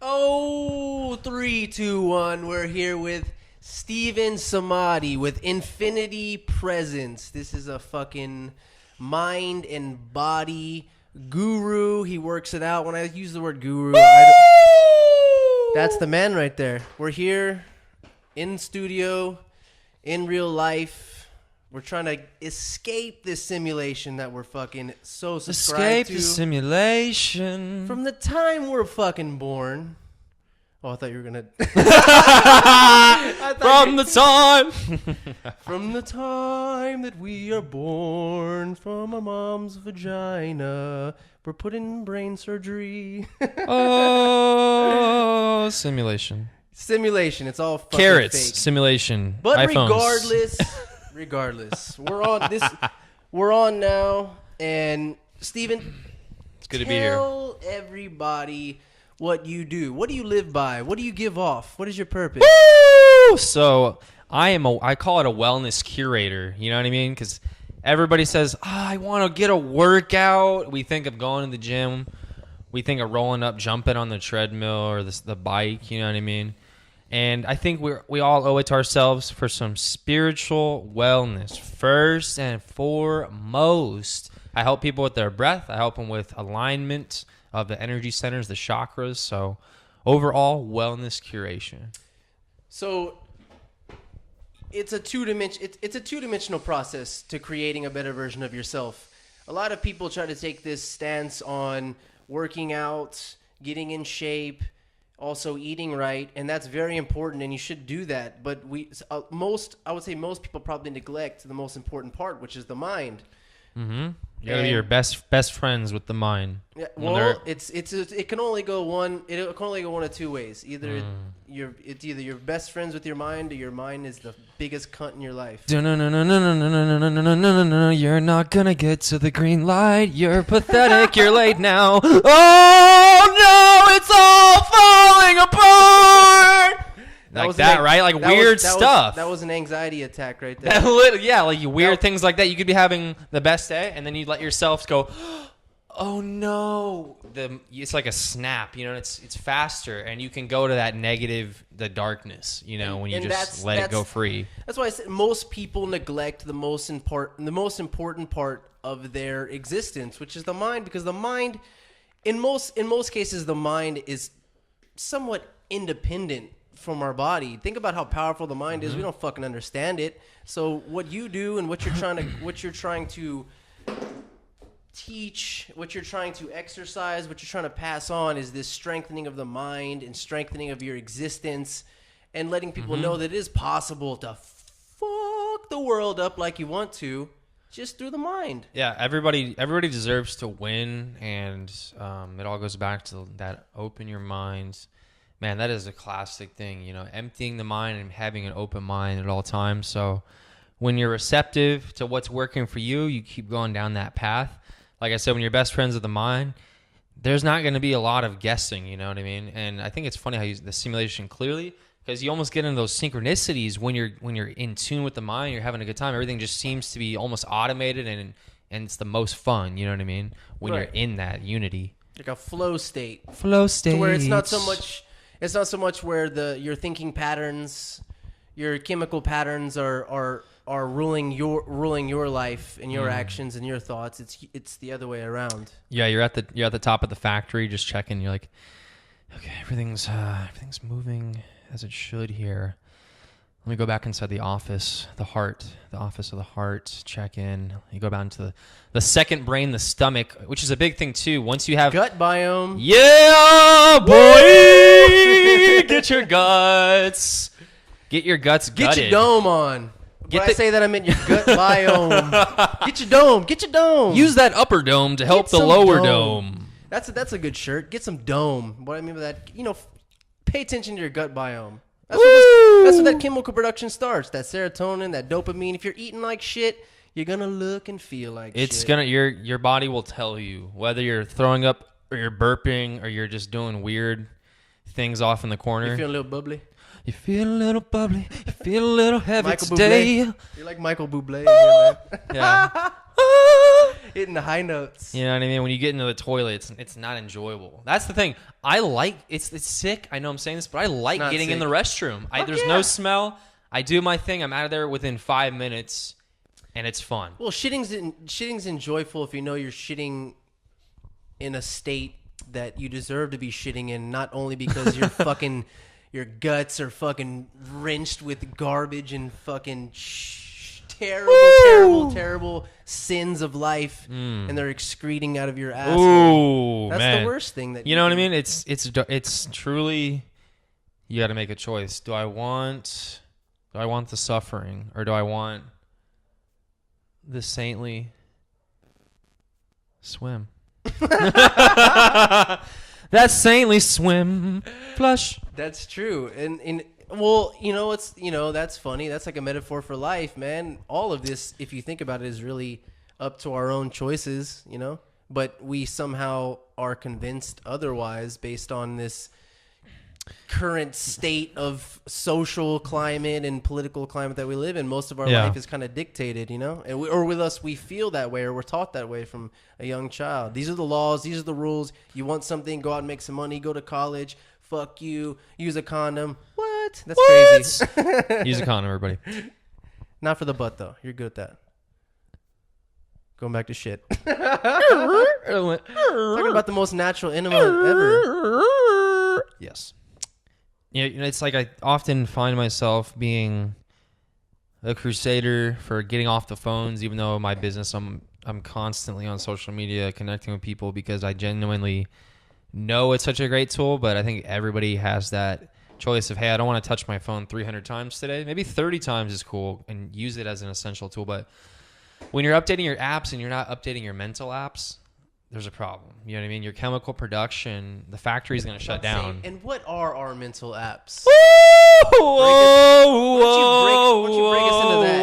Oh, 3, 2, 1. We're here with Steven Samadhi with Infinity Presence. This is a fucking mind and body guru. He works it out. When I use the word guru, that's the man right there. We're here in studio, in real life. We're trying to escape this simulation that we're fucking so subscribed to. Escape the simulation. From the time we're fucking born. Oh, I thought you were going to... From the time that we are born from a mom's vagina, we're put in brain surgery. Oh, simulation. Simulation. It's all fucking Carrots. fake. Simulation. But iPhones. regardless, we're on now, and Steven, it's good to be here. Tell everybody what you do. What do you live by? What do you give off? What is your purpose? Woo! So I call it a wellness curator. You know what I mean? Because everybody says, I want to get a workout. We think of going to the gym. We think of rolling up, jumping on the treadmill or the bike. You know what I mean? And I think we all owe it to ourselves for some spiritual wellness. First and foremost, I help people with their breath. I help them with alignment of the energy centers, the chakras. So overall, wellness curation. So it's a two-dimensional process to creating a better version of yourself. A lot of people try to take this stance on working out, getting in shape, also eating right, and that's very important, and you should do that. But I would say most people probably neglect the most important part, which is the mind. Mm-hmm. You gotta be your best friends with the mind. Yeah, well, it can only go one. It can only go one of two ways. Either you're best friends with your mind, or your mind is the biggest cunt in your life. You're not gonna get to the green light. You're pathetic. You're late now. Oh no, it's all falling apart. Right? Like weird stuff. That was an anxiety attack right there. Yeah, like weird things like that. You could be having the best day, and then you let yourself go, oh no. It's like a snap, you know, it's faster, and you can go to that negative, the darkness, you know, when you just let it go free. That's why I said most people neglect the most important part of their existence, which is the mind, because the mind, in most cases, the mind is somewhat independent from our body. Think about how powerful the mind is. We don't fucking understand it. So what you do and what you're trying to teach, what you're trying to exercise, what you're trying to pass on is this strengthening of the mind and strengthening of your existence, and letting people know that it is possible to fuck the world up like you want to, just through the mind. Yeah, everybody deserves to win, and it all goes back to that open your mind. Man, that is a classic thing, you know, emptying the mind and having an open mind at all times. So when you're receptive to what's working for you, you keep going down that path. Like I said, when you're best friends with the mind, there's not going to be a lot of guessing, you know what I mean? And I think it's funny how you use the simulation clearly, because you almost get into those synchronicities when you're in tune with the mind, you're having a good time. Everything just seems to be almost automated, and it's the most fun, you know what I mean? When you're in that unity. Like a flow state. Flow state. To where it's not so much where your thinking patterns, your chemical patterns are ruling your life and your actions and your thoughts. It's the other way around. Yeah, you're at the top of the factory just checking. You're like, okay, everything's moving as it should here. Let me go back inside the office of the heart, check in. You go down to the second brain, the stomach, which is a big thing too. Once you have gut biome. Yeah, boy! Get your guts. Get your guts gutted. Get your dome on. When I say that, I meant your gut biome. Get your dome. Get your dome. Use that upper dome to help the lower dome. That's a good shirt. Get some dome. What I mean by that, pay attention to your gut biome. That's what that chemical production starts. That serotonin, that dopamine. If you're eating like shit, you're gonna look and feel like shit. Your body will tell you whether you're throwing up or you're burping or you're just doing weird things off in the corner. You feel a little bubbly. You feel a little bubbly. You feel a little heavy today. You're like Michael Bublé. Yeah. Hitting the high notes. You know what I mean? When you get into the toilet, it's not enjoyable. That's the thing. I like it's sick. I know I'm saying this, but I like getting in the restroom. There's no smell. I do my thing. I'm out of there within 5 minutes, and it's fun. Well, shitting's enjoyable if you know you're shitting in a state that you deserve to be shitting in, not only because you're fucking your guts are fucking rinsed with garbage and fucking terrible sins of life, and they're excreting out of your asshole. Ooh, that's man. the worst thing that you know what I mean. It's truly, you got to make a choice. Do I want the suffering, or do I want the saintly swim? That saintly swim flush. That's true. And well, that's funny. That's like a metaphor for life, man. All of this, if you think about it, is really up to our own choices, but we somehow are convinced otherwise based on this current state of social climate and political climate that we live in. Most of our life is kind of dictated, or with us, we feel that way, or we're taught that way from a young child. These are the laws. These are the rules. You want something, go out and make some money, go to college, fuck you, use a condom. What? That's crazy. Use a condom, everybody. Not for the butt, though. You're good at that. Going back to shit. Talking about the most natural enema ever. Yes. It's like I often find myself being a crusader for getting off the phones, even though my business, I'm constantly on social media connecting with people because I genuinely know it's such a great tool, but I think everybody has that choice of, hey, I don't want to touch my phone 300 times today. Maybe 30 times is cool and use it as an essential tool. But when you're updating your apps and you're not updating your mental apps, there's a problem. You know what I mean? Your chemical production, the factory's going to shut down. And what are our mental apps? Why don't you break us into that?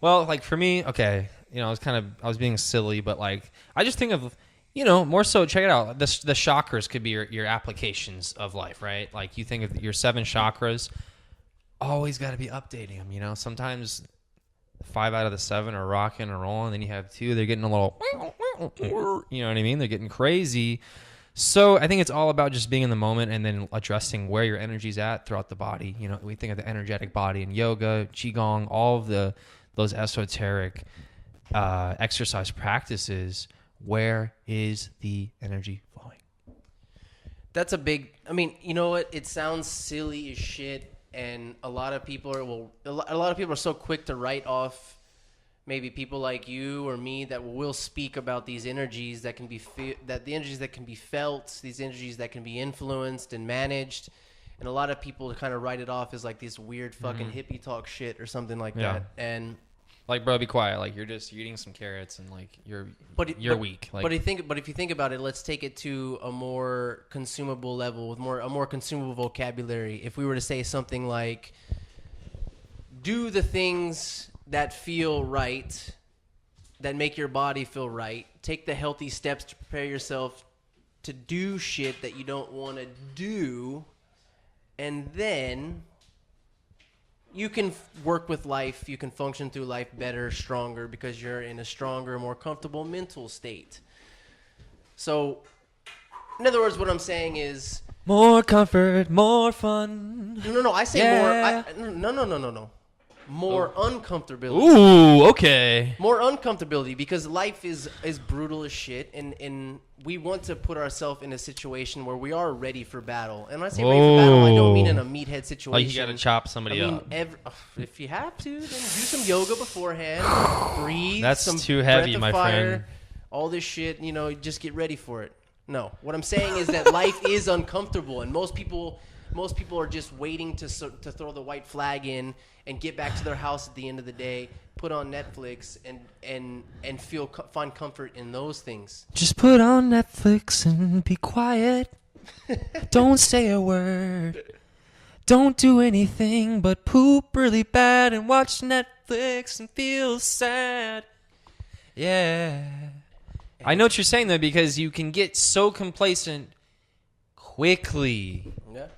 Well, like for me, okay, I was being silly, but like I just think of, more so, check it out. The chakras could be your applications of life, right? Like you think of your 7 chakras, always got to be updating them. Sometimes 5 out of the 7 are rocking and rolling. Then you have 2, they're getting a little, you know what I mean? They're getting crazy. So I think it's all about just being in the moment and then addressing where your energy's at throughout the body. We think of the energetic body in yoga, qigong, all of those esoteric exercise practices. Where is the energy flowing? That's a big, you know what? It sounds silly as shit. And a lot of people are so quick to write off maybe people like you or me that will speak about these energies that can be the energies that can be felt, these energies that can be influenced and managed. And a lot of people kind of write it off as like this weird fucking hippie talk shit or something like that. And like, bro, be quiet. Like you're eating some carrots and like you're weak. Like, but if you think about it, let's take it to a more consumable level with a more consumable vocabulary. If we were to say something like, do the things that feel right, that make your body feel right. Take the healthy steps to prepare yourself to do shit that you don't want to do, and then you can work with life, you can function through life better, stronger, because you're in a stronger, more comfortable mental state. So, in other words, what I'm saying is... more comfort, more fun. No, I say more... No. More uncomfortability. Ooh, okay. More uncomfortability, because life is brutal as shit, and we want to put ourselves in a situation where we are ready for battle. And when I say ready for battle, I don't mean in a meathead situation. Like you got to chop somebody up. If you have to, then do some yoga beforehand. Breathe. That's some too heavy, breath of my fire, friend. All this shit, just get ready for it. No, what I'm saying is that life is uncomfortable, and most people are just waiting to throw the white flag in and get back to their house at the end of the day, put on Netflix, and find comfort in those things. Just put on Netflix and be quiet. Don't say a word. Don't do anything but poop really bad and watch Netflix and feel sad. Yeah. I know what you're saying, though, because you can get so complacent quickly. Yeah.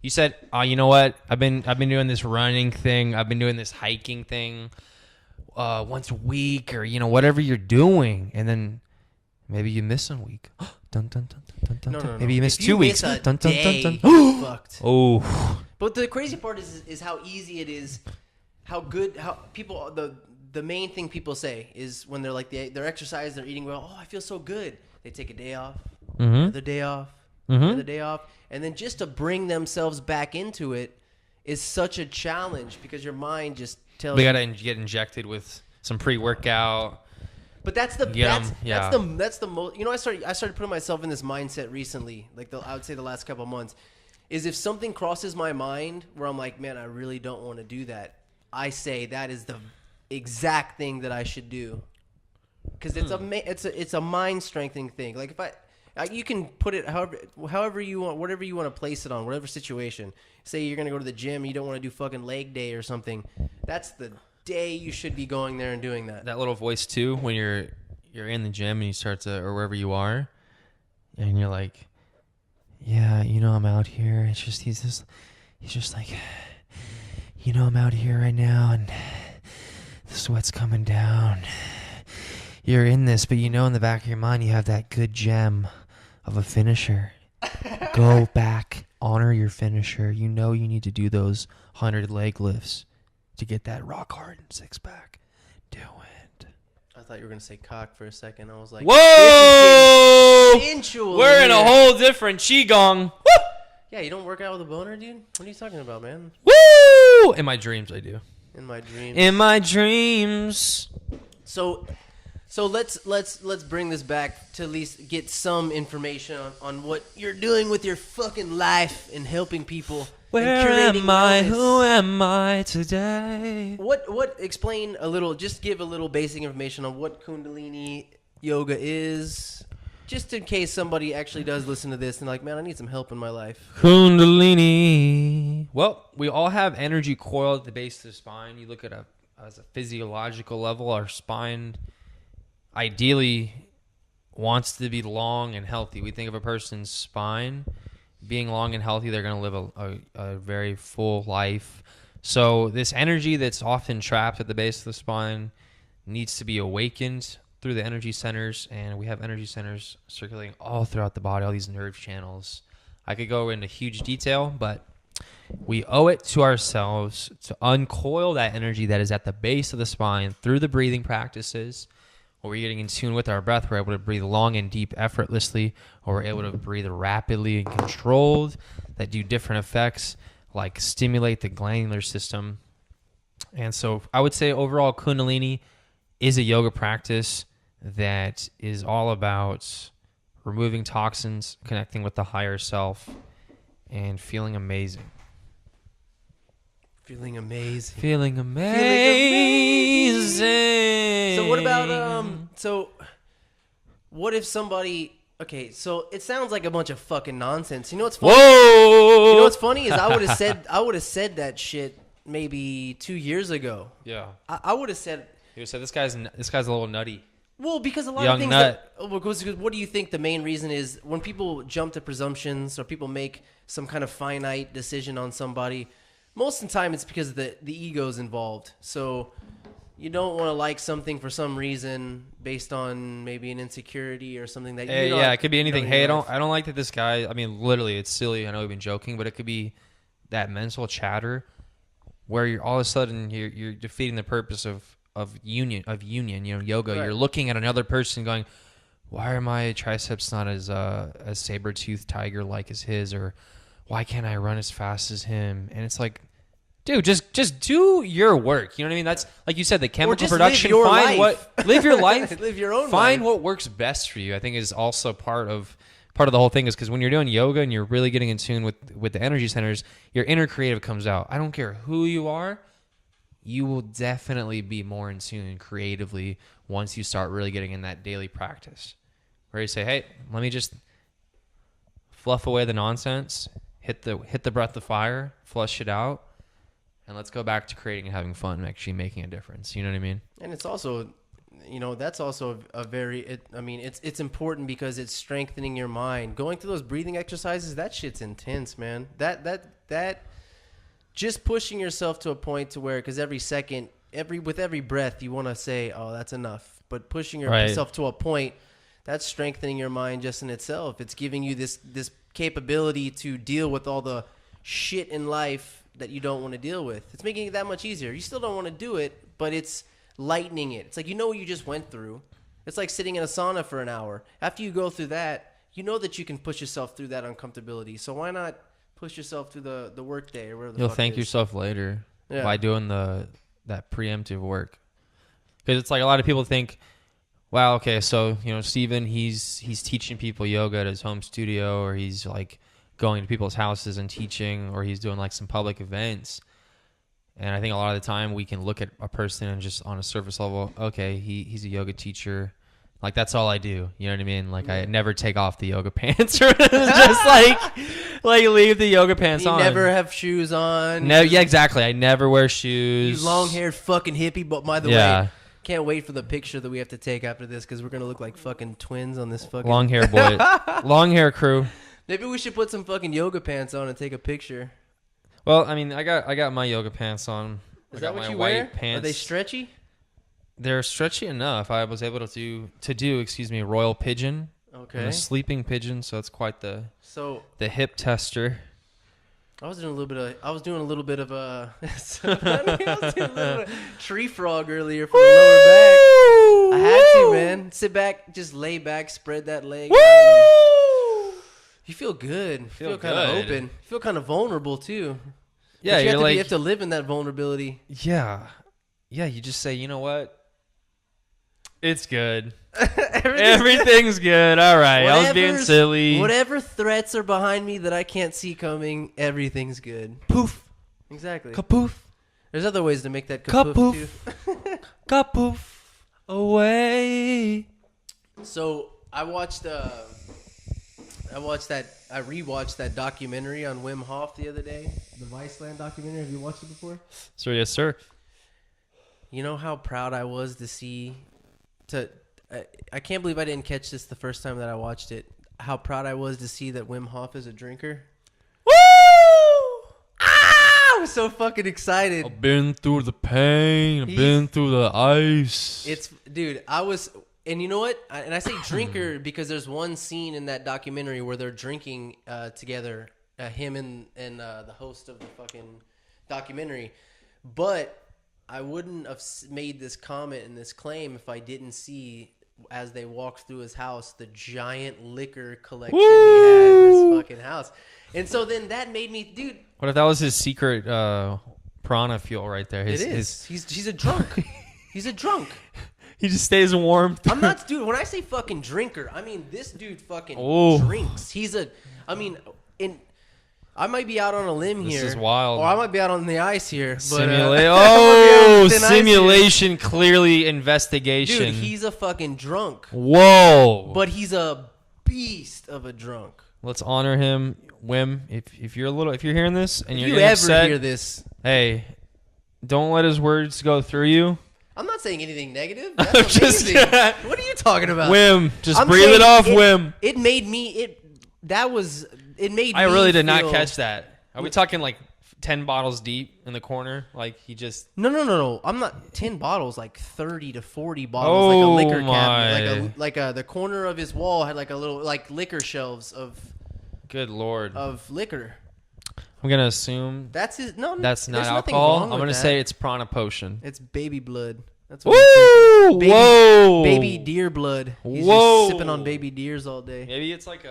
You said, "Oh, you know what? I've been doing this running thing. I've been doing this hiking thing. once a week, or whatever you're doing, and then maybe you miss a week. Dun, dun, dun, dun, dun, dun. Maybe you miss 2 weeks. Miss a dun, dun, day, dun, dun. you're fucked. Oh. But the crazy part is how easy it is, how people, the main thing people say is when they're like, they're exercising, they're eating well, oh, I feel so good. They take a day off, another day off, another day off. And then just to bring themselves back into it is such a challenge because your mind just tells you. We got to get injected with some pre-workout. But that's the most, I started putting myself in this mindset recently, like I would say the last couple of months, is if something crosses my mind where I'm like, man, I really don't want to do that, I say that is the exact thing that I should do. Because it's a mind strengthening thing. Like you can put it however you want, whatever you want to place it on, whatever situation. Say you're going to go to the gym, you don't want to do fucking leg day or something. That's the day you should be going there and doing that. That little voice too, when you're in the gym and you start to, or wherever you are, and you're like, yeah, I'm out here. It's just he's just like, I'm out here right now, and the sweat's coming down. You're in this, but in the back of your mind, you have that good gem of a finisher. Go back, honor your finisher. You need to do those 100 leg lifts to get that rock hard 6-pack. Do it. I thought you were going to say cock for a second. I was like, whoa! Sensual. We're in a whole different qigong. Woo! Yeah, you don't work out with a boner, dude? What are you talking about, man? Woo! In my dreams, I do. In my dreams. In my dreams. So let's bring this back to at least get some information on what you're doing with your fucking life and helping people. Where am I? Who am I today? What explain a little, just give a little basic information on what Kundalini yoga is, just in case somebody actually does listen to this and like, man, I need some help in my life. Kundalini. Well, we all have energy coiled at the base of the spine. You look at as a physiological level, our spine ideally wants to be long and healthy. We think of a person's spine being long and healthy, they're going to live a very full life. So this energy that's often trapped at the base of the spine needs to be awakened through the energy centers, and we have energy centers circulating all throughout the body, all these nerve channels. I could go into huge detail, but we owe it to ourselves to uncoil that energy that is at the base of the spine through the breathing practices. Or we're getting in tune with our breath. We're able to breathe long and deep effortlessly, or we're able to breathe rapidly and controlled that do different effects, like stimulate the glandular system. And so I would say overall Kundalini is a yoga practice that is all about removing toxins, connecting with the higher self, and feeling amazing. Feeling amazing. Feeling amazing. So what about what if somebody? Okay, so it sounds like a bunch of fucking nonsense. You know what's funny? Whoa! You know what's funny is I would have said that shit maybe 2 years ago. Yeah. I would have said. You would say this guy's a little nutty. Well, because a lot Young of things. nut. Because what do you think the main reason is when people jump to presumptions or people make some kind of finite decision on somebody? Most of the time, it's because the ego's involved. So you don't want to like something for some reason based on maybe an insecurity or something that you don't. Yeah, it could be anything. Hey, I don't like that this guy. I mean, literally, it's silly. I know we've been joking, but it could be that mental chatter where you're all of a sudden you're defeating the purpose of union. Yoga. Right. You're looking at another person, going, "Why are my triceps not as saber-toothed tiger like as his?" Or why can't I run as fast as him? And it's like, dude, just do your work. You know what I mean? That's like you said, the chemical production. Live your life. Live your own Find life. what works best for you. I think is also part of the whole thing is because when you're doing yoga and you're really getting in tune with the energy centers, your inner creative comes out. I don't care who you are, you will definitely be more in tune creatively once you start really getting in that daily practice. Where you say, hey, let me just fluff away the nonsense. Hit the breath of fire, flush it out, and let's go back to creating and having fun and actually making a difference. You know what I mean? And it's also, that's also it's important because it's strengthening your mind. Going through those breathing exercises, that shit's intense, man. That just pushing yourself to a point to where, because every second with every breath, you want to say, "Oh, that's enough." But pushing Right. yourself to a point, that's strengthening your mind just in itself. It's giving you this capability to deal with all the shit in life that you don't want to deal with. It's making it that much easier. You still don't want to do it, but it's lightening it. It's like, you know what you just went through. It's like sitting in a sauna for an hour. After you go through that, you know that you can push yourself through that uncomfortability. So why not push yourself through the work day or whatever the You'll fuck thank it is. yourself later Yeah. by doing that preemptive work. Because it's like a lot of people think, wow, okay, so, you know, Steven, he's teaching people yoga at his home studio, or he's like going to people's houses and teaching, or he's doing like some public events. And I think a lot of the time we can look at a person and just on a surface level, okay, he's a yoga teacher. Like, that's all I do. You know what I mean? Like, I never take off the yoga pants or just like leave the yoga pants You on. never have shoes on. No, yeah, exactly. I never wear shoes. You long-haired fucking hippie. But by the way, can't wait for the picture that we have to take after this, because we're going to look like fucking twins on this fucking... Long hair boy. Long hair crew. Maybe we should put some fucking yoga pants on and take a picture. Well, I mean, I got my yoga pants on. Is I that got what my you white wear? pants. Are they stretchy? They're stretchy enough. I was able to do royal pigeon. Okay. And a sleeping pigeon, so it's quite the hip tester. I was doing a little bit of a so funny. I was doing a little bit of tree frog earlier for the lower back. I had to, man. Sit back, just lay back, spread that leg. You feel good. You feel kind of open. You feel kind of vulnerable too. Yeah, you have to live in that vulnerability. Yeah. Yeah, you just say, you know what? It's good. Everything's good. All right. I was being silly. Whatever threats are behind me that I can't see coming, everything's good. Poof. Exactly. Kapoof. There's other ways to make that kapoof too. Kapoof. Away. So I rewatched that documentary on Wim Hof the other day. The Viceland documentary. Have you watched it before? Sir, yes, sir. You know how proud I was to see... I can't believe I didn't catch this the first time that I watched it. How proud I was to see that Wim Hof is a drinker. Woo! I was so fucking excited. I've been through the pain. I've been through the ice. And you know what? And I say drinker because there's one scene in that documentary where they're drinking together, him and the host of the fucking documentary. But I wouldn't have made this comment and this claim if I didn't see, as they walked through his house, the giant liquor collection he had in his fucking house. And so then that made me, dude. What if that was his secret prana fuel right there? It is. He's a drunk. He's a drunk. He just stays warm. I'm not, dude. When I say fucking drinker, I mean this dude fucking drinks. I might be out on a limb here. This is wild. Or I might be out on the ice here. But, simulation, clearly investigation. Dude, he's a fucking drunk. Whoa. But he's a beast of a drunk. Let's honor him, Wim. If you're hearing this and you're ever upset, hear this, hey, don't let his words go through you. I'm not saying anything negative. That's amazing. What are you talking about? Wim, breathe it off, Wim. It made me. I really did not catch that. Are we talking like 10 bottles deep in the corner? Like he just... No. I'm not 10 bottles, like 30 to 40 bottles, like a liquor cabinet. Like the corner of his wall had like a little, like liquor shelves of... Good Lord. Of liquor. I'm going to assume... That's his... No, that's not alcohol. I'm going to say it's prana potion. It's baby blood. That's what he's drinking. Whoa! Baby deer blood. He's just sipping on baby deers all day. Maybe it's like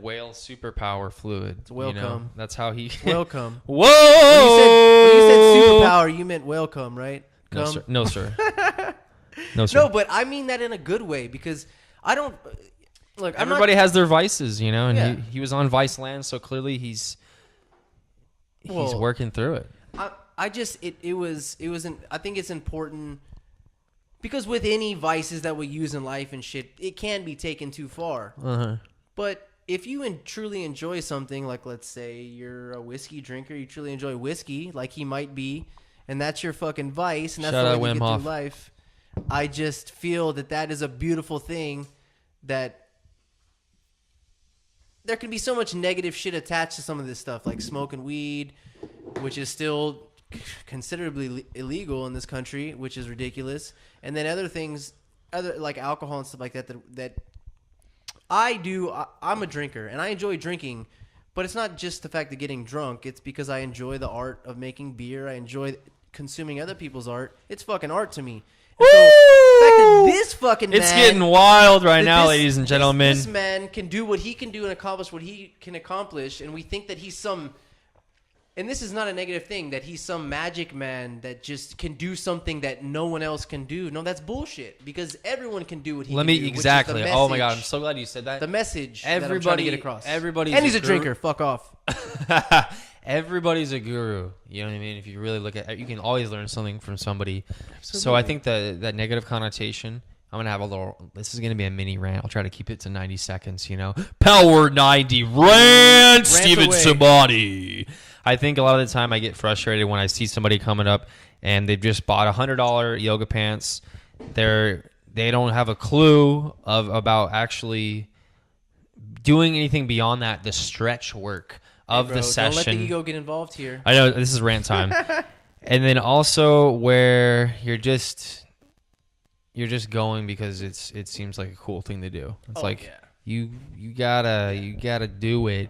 whale superpower fluid. It's whale cum. Know? That's how he... Whale cum. Whoa! When you said superpower, you meant whale cum, right? Cum? No, sir. No, sir. No, but I mean that in a good way because I don't... Look, everybody has their vices, you know, and he was on Vice Land, so clearly he's working through it. I think it's important because with any vices that we use in life and shit, it can be taken too far. Uh-huh. But if you truly enjoy something, like let's say you're a whiskey drinker, you truly enjoy whiskey, like he might be, and that's your fucking vice, and that's the way you get through life. I just feel that is a beautiful thing that there can be so much negative shit attached to some of this stuff, like smoking weed, which is still considerably illegal in this country, which is ridiculous. And then other things, like alcohol and stuff like that I do. I'm a drinker and I enjoy drinking, but it's not just the fact of getting drunk. It's because I enjoy the art of making beer. I enjoy consuming other people's art. It's fucking art to me. And so the fact that this fucking man, it's getting wild right now, ladies and gentlemen. This man can do what he can do and accomplish what he can accomplish, and we think that he's some. And this is not a negative thing, that he's some magic man that just can do something that no one else can do. No, that's bullshit. Because everyone can do what he can do. Exactly. Oh my God, I'm so glad you said that. The message that I'm trying to get across. And he's a drinker. Fuck off. Everybody's a guru. You know what I mean? If you really look at it, you can always learn something from somebody. Absolutely. So I think that negative connotation, I'm going to have a little, this is going to be a mini rant. I'll try to keep it to 90 seconds, you know. Power 90 rant, Steven Samadhi. I think a lot of the time I get frustrated when I see somebody coming up and they've just bought $100 yoga pants. They don't have a clue about actually doing anything beyond that, the stretch work of the session. Don't let the ego get involved here. I know, this is rant time. And then also where you're just going because it seems like a cool thing to do. It's you gotta do it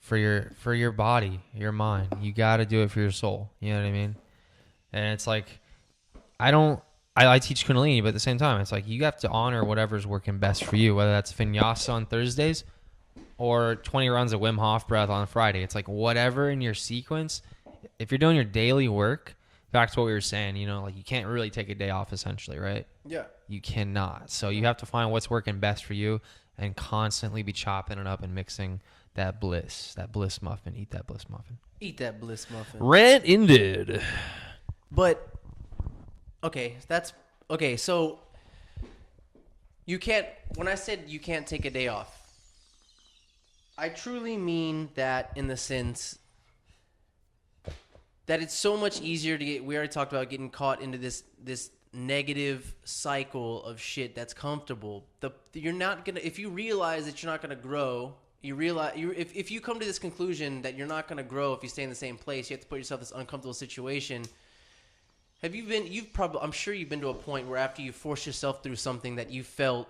for your body, your mind. You gotta do it for your soul. You know what I mean? And it's like I teach Kundalini, but at the same time, it's like you have to honor whatever's working best for you, whether that's vinyasa on Thursdays or 20 rounds of Wim Hof breath on Friday. It's like whatever in your sequence. If you're doing your daily work, back to what we were saying, you know, like you can't really take a day off essentially, right? Yeah. You cannot. So you have to find what's working best for you and constantly be chopping it up and mixing that bliss muffin. Eat that bliss muffin. Eat that bliss muffin. Rant ended. But, so you can't, when I said you can't take a day off, I truly mean that in the sense that it's so much easier to get, we already talked about getting caught into this negative cycle of shit that's comfortable. You're not going to, if you realize that you're not going to grow, if you come to this conclusion that you're not going to grow if you stay in the same place, you have to put yourself in this uncomfortable situation. I'm sure you've been to a point where after you force yourself through something that you felt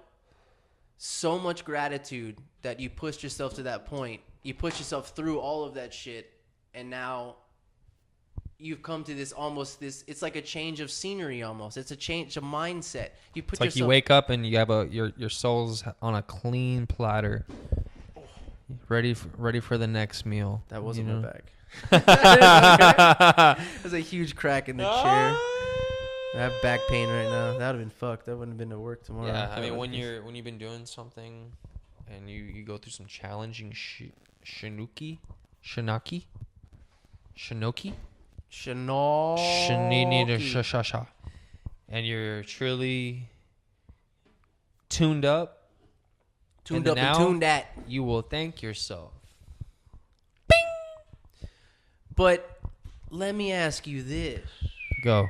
so much gratitude that you pushed yourself to that point, you pushed yourself through all of that shit, and now you've come to it's like a change of scenery almost. It's a change of mindset. It's like you wake up and you have your soul's on a clean platter, ready for the next meal. That wasn't my back. There's a huge crack in the chair. I have back pain right now. That would have been fucked. That wouldn't have been to work tomorrow. Yeah, I mean when you've been doing something and you go through some challenging shinoki, and you're truly tuned up and tuned at, you will thank yourself. Bing! But let me ask you this. Go.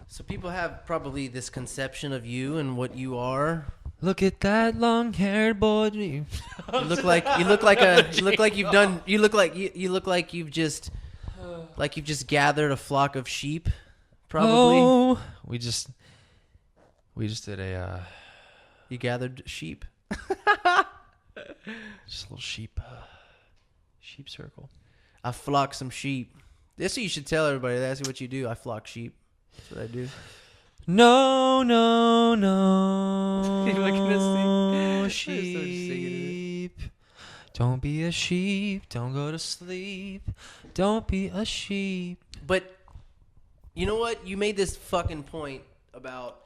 So people have probably this conception of you and what you are. Look at that long-haired boy. You look like you've just gathered a flock of sheep. Probably. Oh, we just did a. You gathered sheep. Just a little sheep circle. I flock some sheep. This is what you should tell everybody. They ask you what you do. I flock sheep. That's what I do. No. You're gonna sing. Sheep. Don't be a sheep. Don't go to sleep. Don't be a sheep. But you know what? You made this fucking point about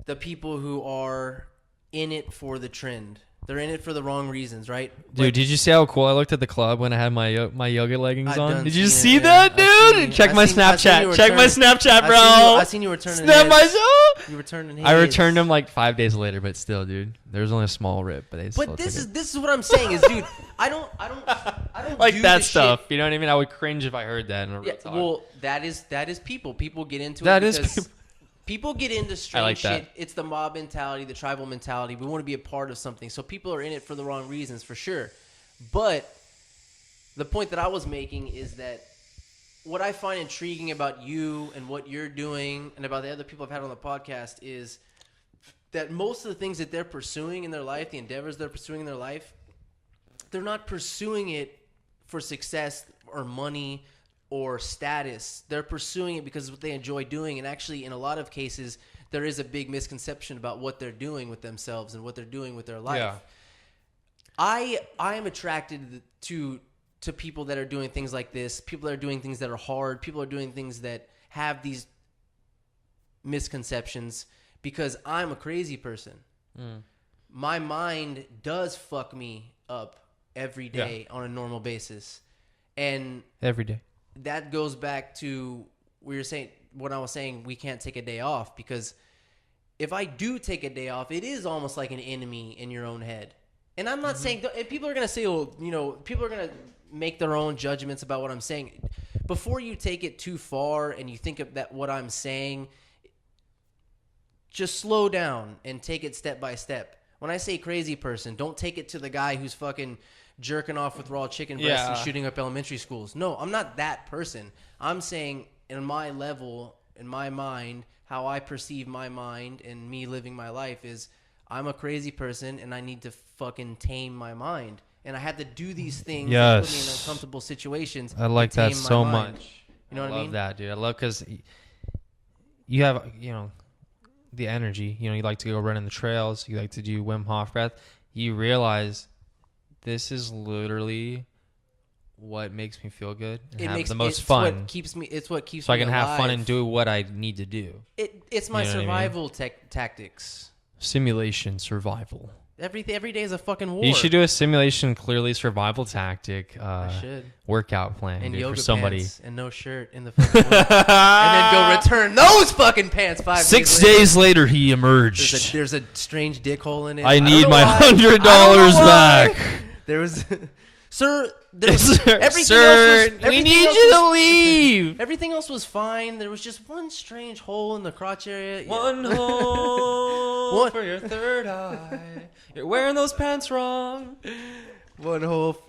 the people who are in it for the trend. They're in it for the wrong reasons, right? Dude, did you see how cool I looked at the club when I had my yoga leggings on? Did you see that, dude? Check my Snapchat. Check my Snapchat, bro. I seen you returning Snap myself. You returned I returned them like 5 days later, but still, dude. There was only a small rip, but this is what I'm saying is, dude. I don't like do that this stuff. shit. You know what I mean? I would cringe if I heard that in a real talk. Well, that is people. People get into that it because people get into strange shit. That. It's the mob mentality, the tribal mentality. We want to be a part of something. So people are in it for the wrong reasons, for sure. But the point that I was making is that what I find intriguing about you and what you're doing and about the other people I've had on the podcast is that most of the things that they're pursuing in their life, the endeavors they're pursuing in their life, they're not pursuing it for success or money or status. They're pursuing it because it's what they enjoy doing. And actually, in a lot of cases, there is a big misconception about what they're doing with themselves and what they're doing with their life. Yeah. I am attracted to people that are doing things like this, people that are doing things that are hard, people are doing things that have these misconceptions, because I'm a crazy person. My mind does fuck me up every day on a normal basis. And every day. That goes back to what I was saying, we can't take a day off, because if I do take a day off, it is almost like an enemy in your own head. And I'm not saying, people are going to say, people are going to make their own judgments about what I'm saying. Before you take it too far and you think of that what I'm saying, just slow down and take it step by step. When I say crazy person, don't take it to the guy who's fucking jerking off with raw chicken breasts and shooting up elementary schools. No, I'm not that person. I'm saying in my level, in my mind, how I perceive my mind and me living my life is I'm a crazy person and I need to fucking tame my mind. And I had to do these things that put me in uncomfortable situations. I like that so much. You know what I mean? I love that, dude. I love, because you have, the energy. You like to go run in the trails. You like to do Wim Hof breath. You realize this is literally what makes me feel good and have the most fun. It's what keeps me so I can alive. have fun and do what I need to do. It's my survival tactics. Simulation survival. Every day is a fucking war. You should do a simulation, clearly survival tactic. I should. Workout plan, and dude, yoga for somebody. Pants and no shirt in the fucking woods. And then go return those fucking pants 5 days later. 6 days later, he emerged. There's a strange dick hole in it. I need my $100 back. There was... Sir, we need you to leave. Everything else was fine. There was just one strange hole in the crotch area. One hole for your third eye. You're wearing those pants wrong. One hole.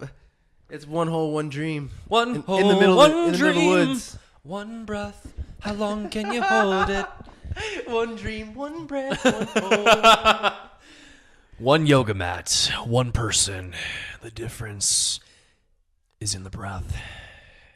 It's one hole, one dream. One hole, in the middle one of the dream. woods. One breath. How long can you hold it? One dream, one breath, one hole. One yoga mat, one person. The difference is in the breath.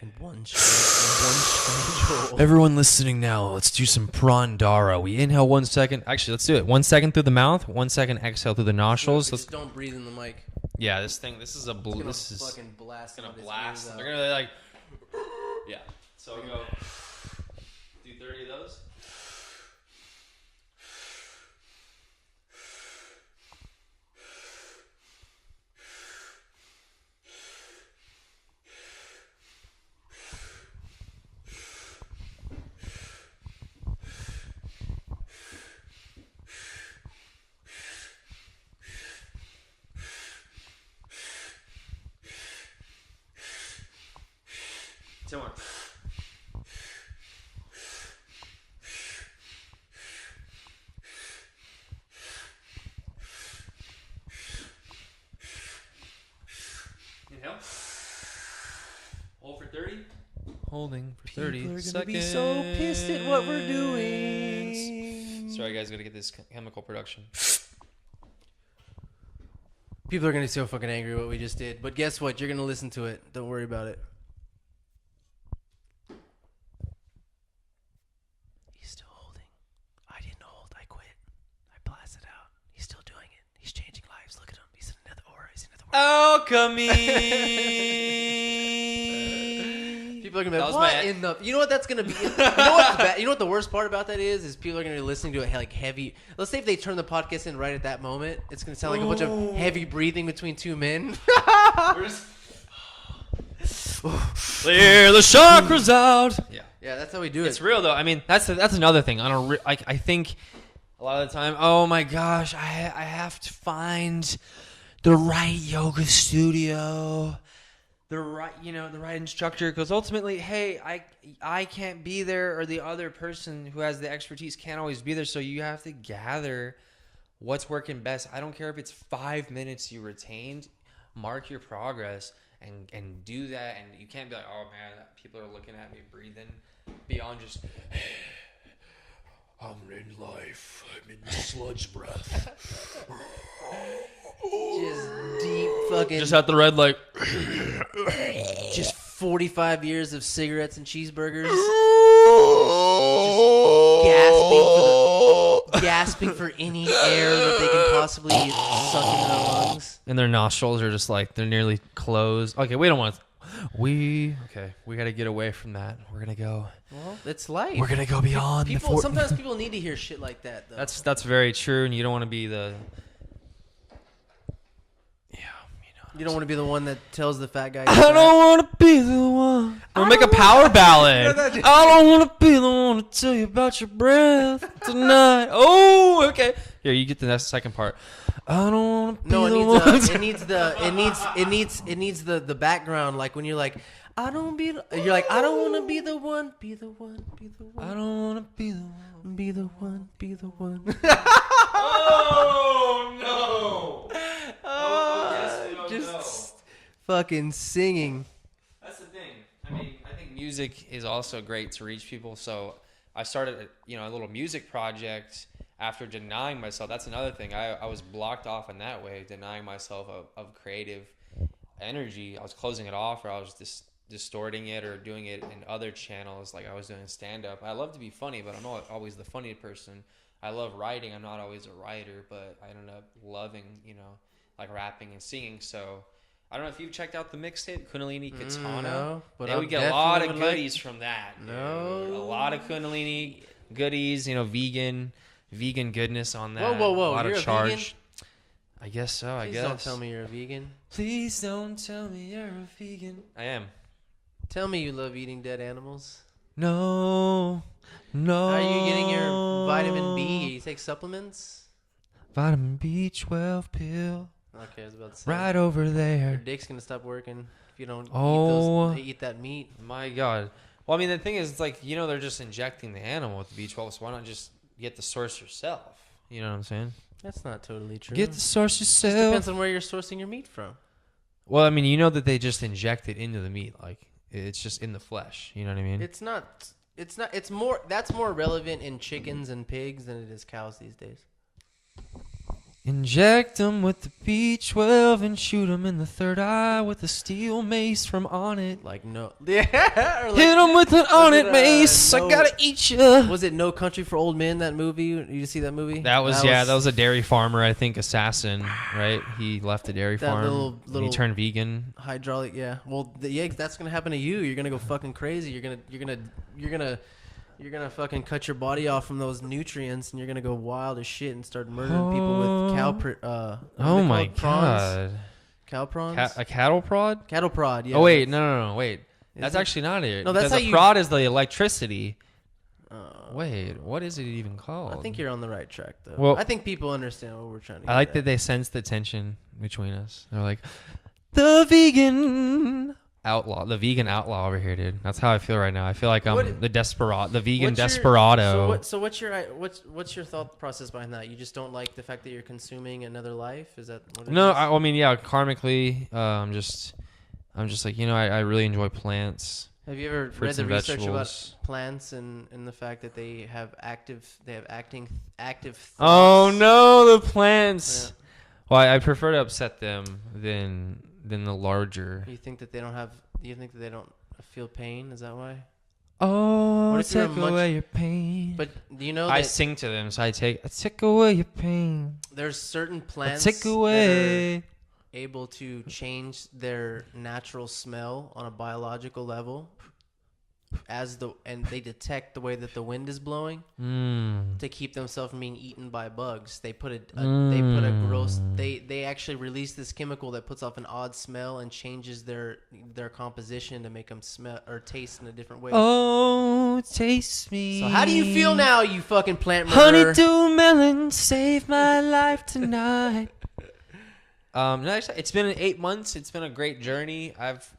And one strange hole. Everyone listening now, let's do some prandara. We inhale 1 second. Actually, let's do it. 1 second through the mouth, 1 second exhale through the nostrils. Just don't breathe in the mic. Yeah, this is a blue. This is fucking blast. It's gonna blast. They're gonna like. Yeah. So we go. Do 30 of those. Two more. Inhale. Hold for 30. Holding for 30 People are seconds. gonna be so pissed at what we're doing. Sorry, guys, gotta get this chemical production. People are gonna be so fucking angry at what we just did. But guess what? You're gonna listen to it. Don't worry about it. He's still holding. I didn't hold. I quit. I blasted out. He's still doing it. He's changing lives. Look at him. He's in another aura. He's in another world. Alchemy. People are gonna be like, what in the... You know what that's gonna be? You know what the worst part about that is people are gonna be listening to it like heavy... Let's say if they turn the podcast in right at that moment, it's gonna sound like a bunch of heavy breathing between two men. Clear the chakras out. Yeah, that's how we do it. It's real though. I mean, that's another thing. I think a lot of the time, oh my gosh, I have to find the right yoga studio, the right instructor, because ultimately, hey, I can't be there, or the other person who has the expertise can't always be there. So you have to gather what's working best. I don't care if it's 5 minutes you retained. mark your progress and do that. And you can't be like, oh man, people are looking at me breathing beyond just I'm in life, I'm in sludge breath. Just deep fucking. Just at the red light. Just 45 years of cigarettes and cheeseburgers. Just gasping for any air that they can possibly suck into their lungs. And their nostrils are just like, they're nearly closed. Okay, we don't want to. We got to get away from that. We're going to go. Well, it's life. We're going to go beyond Sometimes people need to hear shit like that, though. That's very true, and you don't want to be the... You don't want to be the one that tells the fat guy. I don't want to be the one. I'll make a power ballad. I don't want to be the one to tell you about your breath tonight. Oh, okay. Here, you get the second part. I don't want to be the one. It needs the background, like when you're like, I don't want to be the one, be the one, be the one. I don't want to be the one, be the one, be the one. Oh no. Just fucking singing. That's the thing. I mean, I think music is also great to reach people. So I started, a little music project after denying myself. That's another thing. I was blocked off in that way, denying myself of creative energy. I was closing it off, or I was distorting it or doing it in other channels. Like I was doing stand-up. I love to be funny, but I'm not always the funny person. I love writing. I'm not always a writer, but I ended up loving, like rapping and singing. So I don't know if you've checked out the mixtape Kundalini Katana. No, but we get a lot of goodies from that. No, dude. A lot of Kundalini goodies. Vegan goodness on that. Whoa! A lot You're of a charge. vegan? I guess so. Please don't tell me you're a vegan. Please don't tell me you're a vegan. I am. Tell me you love eating dead animals. No. How are you getting your vitamin B? You take supplements? Vitamin B12 pill. Okay, I was about to say. Right over Your there. dick's gonna stop working if you don't eat that meat. My God. Well, I mean, the thing is, it's like, they're just injecting the animal with the B12, so why not just get the source yourself? You know what I'm saying? That's not totally true. Get the source yourself. It depends on where you're sourcing your meat from. Well, I mean, that they just inject it into the meat. Like, it's just in the flesh. You know what I mean? It's not. It's more. That's more relevant in chickens and pigs than it is cows these days. Inject them with the B12 and shoot them in the third eye with a steel mace from On It. Like no. Yeah. Like, hit them with an On It mace. I gotta eat you. Was it No Country for Old Men? That movie? You see that movie? That was a dairy farmer, I think, assassin, right? He left the dairy farm. Little he turned vegan. Hydraulic, yeah. Well, that's gonna happen to you. You're gonna go fucking crazy. You're gonna fucking cut your body off from those nutrients, and you're gonna go wild as shit and start murdering people with oh my God. Cow prawns? A cattle prod? Cattle prod, yeah. Oh wait, no, wait. That's actually not it. No, that's because how a prod is the electricity. Wait, what is it even called? I think you're on the right track, though. Well, I think people understand what we're trying to get I like at. that they sense the tension between us. They're like, the vegan outlaw over here, dude. That's how I feel right now. I feel like I'm the vegan desperado. So what's your thought process behind that? You just don't like the fact that you're consuming another life? Is that what it is? I mean, yeah, karmically, I'm just like, I really enjoy plants. Have you ever read the research research about plants and the fact that they have active thoughts? Oh no, the plants. Yeah. Well, I prefer to upset them than the larger. You think that they don't feel pain? Is that why? Oh, take away your pain. But do you know that I sing to them, so I take away your pain. There's certain plants take away. that are able to change their natural smell on a biological level and they detect the way that the wind is blowing to keep themselves from being eaten by bugs. They they actually release this chemical that puts off an odd smell and changes their composition to make them smell or taste in a different way. Oh, taste me. So how do you feel now, you fucking plant murderer? Honeydew melon, save my life tonight. No, actually, it's been 8 months. It's been a great journey.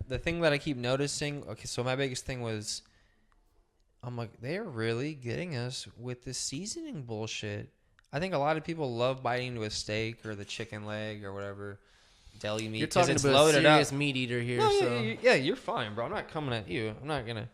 The thing that I keep noticing. Okay, so my biggest thing was, I'm like, they're really getting us with this seasoning bullshit. I think a lot of people love biting into a steak or the chicken leg or whatever, deli meat. You're talking it's about a loaded serious up. meat eater here. No, So yeah, you're fine, bro. I'm not coming at you. I'm not coming.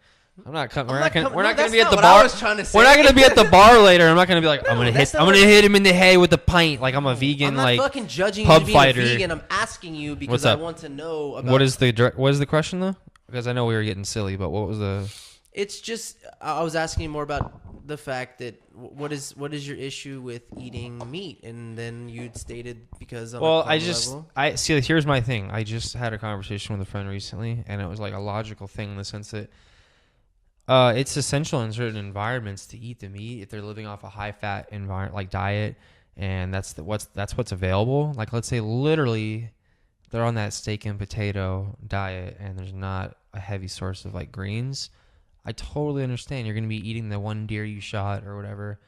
We're not no, gonna be that's at the not what bar. I was trying to say. We're not gonna be at the bar later. I'm not gonna be like, I'm that's not gonna what- hit him in the head with a pint. Like I'm a vegan. I'm not like fucking judging you pub to being fighter. a vegan. I'm asking you because What's I up? want to know about. what is the question though? Because I know we were getting silly, but what was the? It's just I was asking you more about the fact that what is your issue with eating meat, and then you'd stated because on a Well, carb level. I see. Here's my thing. I just had a conversation with a friend recently, and it was like a logical thing in the sense that it's essential in certain environments to eat the meat if they're living off a high fat environment like diet, and that's what's available. Like let's say literally they're on that steak and potato diet, and there's not a heavy source of like greens. I totally understand. You're going to be eating the one deer you shot or whatever,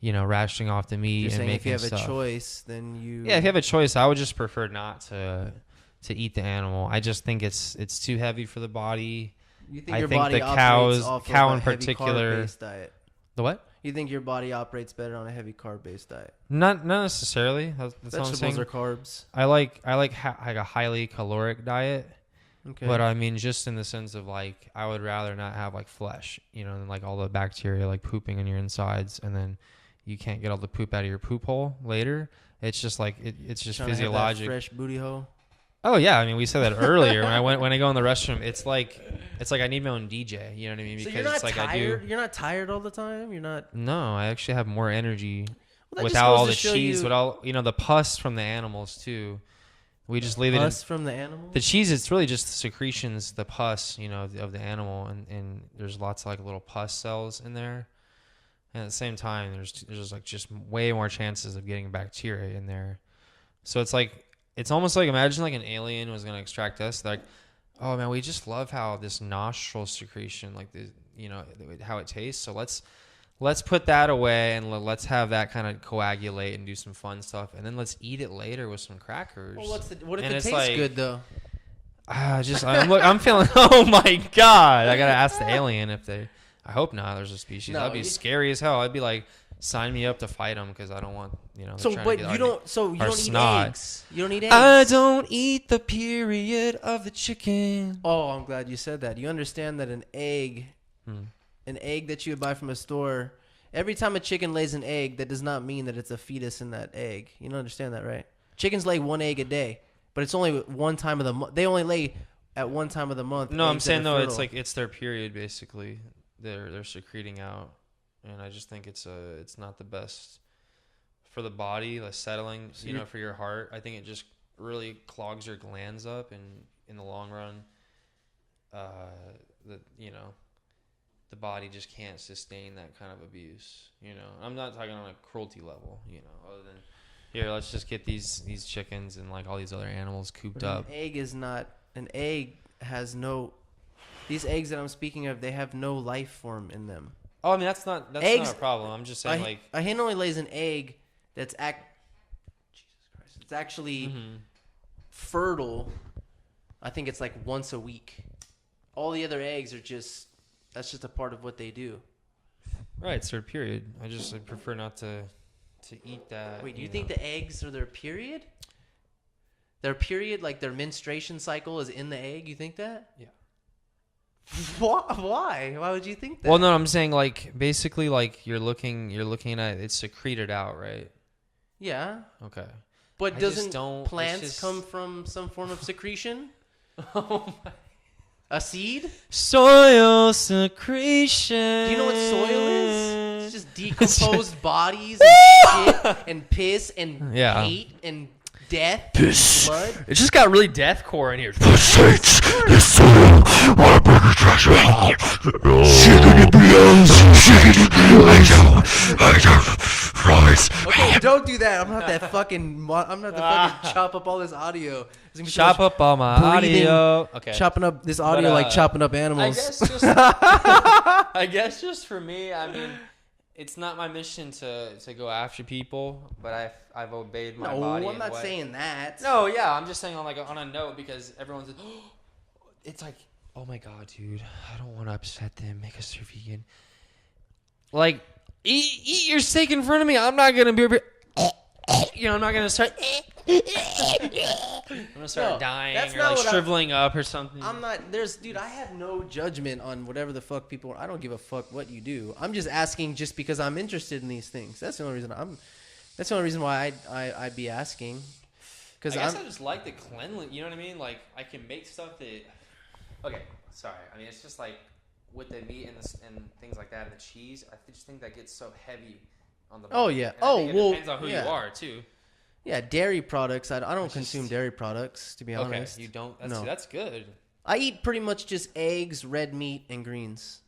rationing off the meat. You're and saying making if you have stuff. a choice, then you. Yeah, if you have a choice, I would just prefer not to eat the animal. I just think it's too heavy for the body. You think I your think body the operates cows- off cow of in a heavy particular- carb-based diet? The what? You think your body operates better on a heavy carb-based diet? Not necessarily. That's what I'm Vegetables saying. are carbs. I like like a highly caloric diet, Okay. but I mean just in the sense of like I would rather not have like flesh, than like all the bacteria like pooping in your insides, and then you can't get all the poop out of your poop hole later. It's just like it's just Trying to have that physiologic. fresh booty hole. Oh yeah, I mean we said that earlier when I go in the restroom. It's like I need my own DJ. You know what I mean? So Because you're not it's like tired. I do. You're not tired all the time. You're not. No, I actually have more energy Well, that just without goes all to the show cheese, you- with all the pus from the animals too. We just leave it in Pus from the animal. the cheese. It's really just the secretions, the pus, of the animal, and there's lots of like little pus cells in there. And at the same time, there's just way more chances of getting bacteria in there. So it's almost like imagine like an alien was gonna extract us. They're like, oh man, we just love how this nostril secretion, like the how it tastes. So let's put that away and let's have that kind of coagulate and do some fun stuff, and then let's eat it later with some crackers. Well, what if And it it's tastes like- good though? I'm feeling. Oh my god! I gotta ask the alien if they. I hope not. There's a species No, that'd be scary as hell. I'd be like, sign me up to fight them because I don't want they're So, trying to but get you our- don't. So you our don't eat snot. eggs. You don't eat eggs. I don't eat the period of the chicken. Oh, I'm glad you said that. You understand that an egg that you would buy from a store, every time a chicken lays an egg, that does not mean that it's a fetus in that egg. You don't understand that, right? Chickens lay one egg a day, but it's only one time of the month. They only lay at one time of the month. No, I'm eggs that saying are though, it's fertile. like it's their period basically. They're secreting out, and I just think it's not the best for the body, like settling. So for your heart. I think it just really clogs your glands up, and in the long run, the body just can't sustain that kind of abuse. I'm not talking on a cruelty level. Other than here, let's just get these chickens and like all these other animals cooped But up. An egg is not. An egg has no. These eggs that I'm speaking of, they have no life form in them. Oh, I mean that's not Eggs- a problem. I'm just saying A hen only lays an egg that's Jesus Christ. It's actually fertile. I think it's like once a week. All the other eggs are that's just a part of what they do. Right, it's their period. I prefer not to eat that. Wait, do you think the eggs are their period? Their period, like their menstruation cycle, is in the egg? You think that? Yeah. Why? Why would you think that? Well, no, I'm saying like basically like you're looking at it's secreted out, right? Yeah. Okay. But I just doesn't don't- it's plants just- come from some form of secretion? Oh my. A seed? Soil secretion. Do you know what soil is? It's just decomposed bodies and shit and piss and Yeah. hate and death Piss. and blood. It just got really deathcore in here. The saints, the soil, are shiggity beans, shiggity beans. I don't promise. Okay, don't do that. I'm not that fucking. I'm not the fucking chop up all this audio. There's gonna be so Chop much up all my breathing, audio. Okay. chopping up this audio But, like chopping up I animals. guess just I guess just for me, I mean, it's not my mission to go after people, but I've obeyed my no, body. I'm in not what- saying that. No, yeah, I'm just saying on a note because everyone's it's like, oh my god, dude, I don't want to upset them because they're vegan. Like, eat your steak in front of me. I'm not gonna be, I'm not gonna start I'm gonna start dying that's or not like what shriveling up or something. I'm not. Dude. I have no judgment on whatever the fuck people. I don't give a fuck what you do. I'm just asking, just because I'm interested in these things. That's the only reason That's the only reason why I'd be asking. I guess I just like the cleanliness. You know what I mean? Like I can make stuff that. Okay, sorry. I mean, it's just like with the meat and things like that and the cheese. I just think that gets so heavy on the body. Oh yeah. And I think Well. it depends on who you are too. Yeah, dairy products. I don't consume dairy products, to be honest. Okay, you don't. No. That's good. I eat pretty much just eggs, red meat, and greens,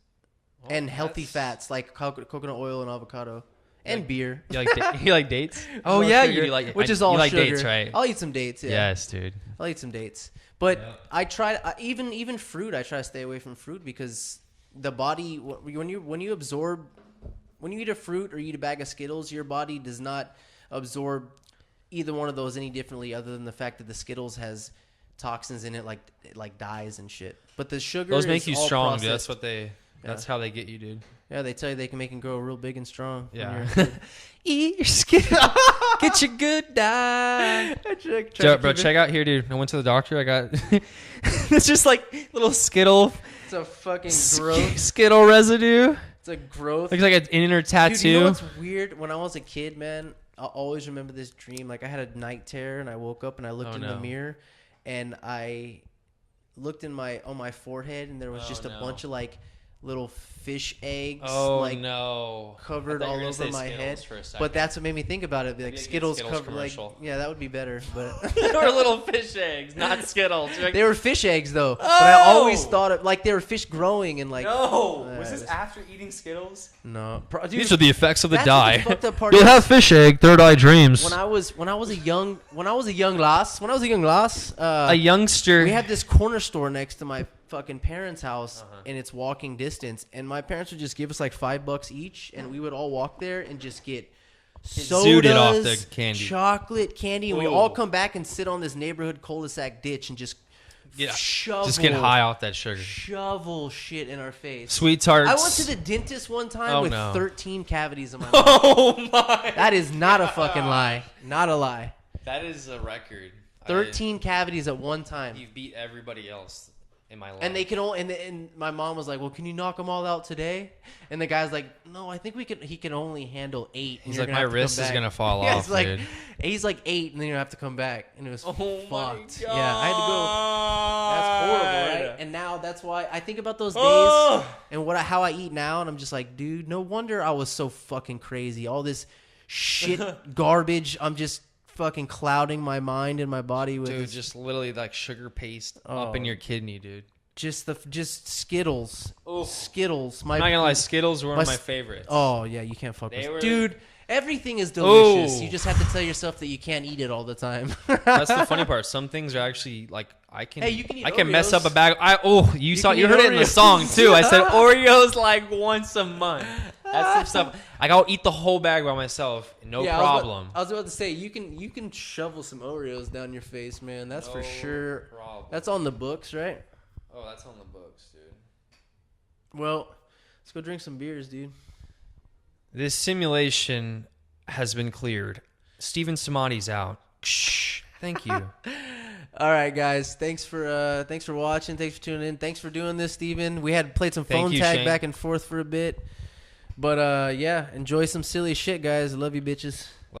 and healthy fats like coconut oil and avocado, and beer. You you like dates? Oh all yeah, sugar, you like which is all you like sugar. dates, right? I'll eat some dates. Yeah. Yes, dude. I'll eat some dates, but I try even fruit. I try to stay away from fruit because the body when you eat a fruit or eat a bag of Skittles, your body does not absorb either one of those any differently, other than the fact that the Skittles has toxins in it like dyes and shit. But the sugar Those make is you all strong, processed. dude. That's what they. That's how they get you, dude. Yeah, they tell you they can make them grow real big and strong. Yeah. Eat your Skittles. Get your good dye. Bro, check out here, dude. I went to the doctor. I got. It's just like little Skittle. It's a fucking growth. Skittle residue. It's a growth. Looks like an inner tattoo. Dude, you know what's weird? When I was a kid, man, I'll always remember this dream. Like I had a night terror, and I woke up and I looked in the mirror, and I looked on my forehead, and there was just a bunch of like little fish eggs, covered all over my head. But that's what made me think about it. Like Skittles covered, like that would be better. But or little fish eggs, not Skittles. They were fish eggs though. But I always thought of like they were fish growing and like. No, was this after eating Skittles? No, dude, these are the effects of the that's dye. what the fucked up part You'll is. have fish egg, third eye dreams. When I was a young lass, a youngster. we had this corner store next to my fucking parents' house, and it's walking distance. And my parents would just give us like $5 each, and we would all walk there and just get sodas, off the candy. chocolate candy, and we all come back and sit on this neighborhood cul-de-sac ditch and just shovel, just get high off that sugar. shovel shit in our face. Sweet tarts. I went to the dentist one time with 13 cavities in my mouth. Oh my! That is not a fucking lie. Not a lie. That is a record. 13 cavities at one time. You've beat everybody else in my life. And they can only, and my mom was like, "Well, can you knock them all out today?" And the guy's like, "No, I think we can. He can only handle 8." He's like, "My wrist is gonna fall yeah, off, it's like, dude." He's like 8, and then you have to come back, and it was fucked. My God. Yeah, I had to go. That's horrible, right? And now that's why I think about those days and how I eat now, and I'm just like, dude, no wonder I was so fucking crazy. All this shit garbage. I'm just fucking clouding my mind and my body with Dude, just literally like sugar paste up in your kidney, dude. just Skittles. Oof. Skittles. I'm not gonna lie, Skittles were one of my favorites. Oh yeah, you can't fuck with. were- Dude, everything is delicious. Oh. You just have to tell yourself that you can't eat it all the time. That's the funny part. Some things are actually like I can. Hey, you can eat I can mess Oreos. up a bag. You can you eat heard it in the Oreos. song too. I said Oreos like once a month. That's some stuff. Like I'll eat the whole bag by myself, no problem. I was about to say you can shovel some Oreos down your face, man. That's for sure. Problem. That's on the books, right? Oh, that's on the books, dude. Well, let's go drink some beers, dude. This simulation has been cleared. Steven Samadhi's out. Thank you. All right, guys. Thanks for watching. Thanks for tuning in. Thanks for doing this, Steven. We had played some phone tag Shane. back and forth for a bit. But yeah, enjoy some silly shit, guys. Love you, bitches.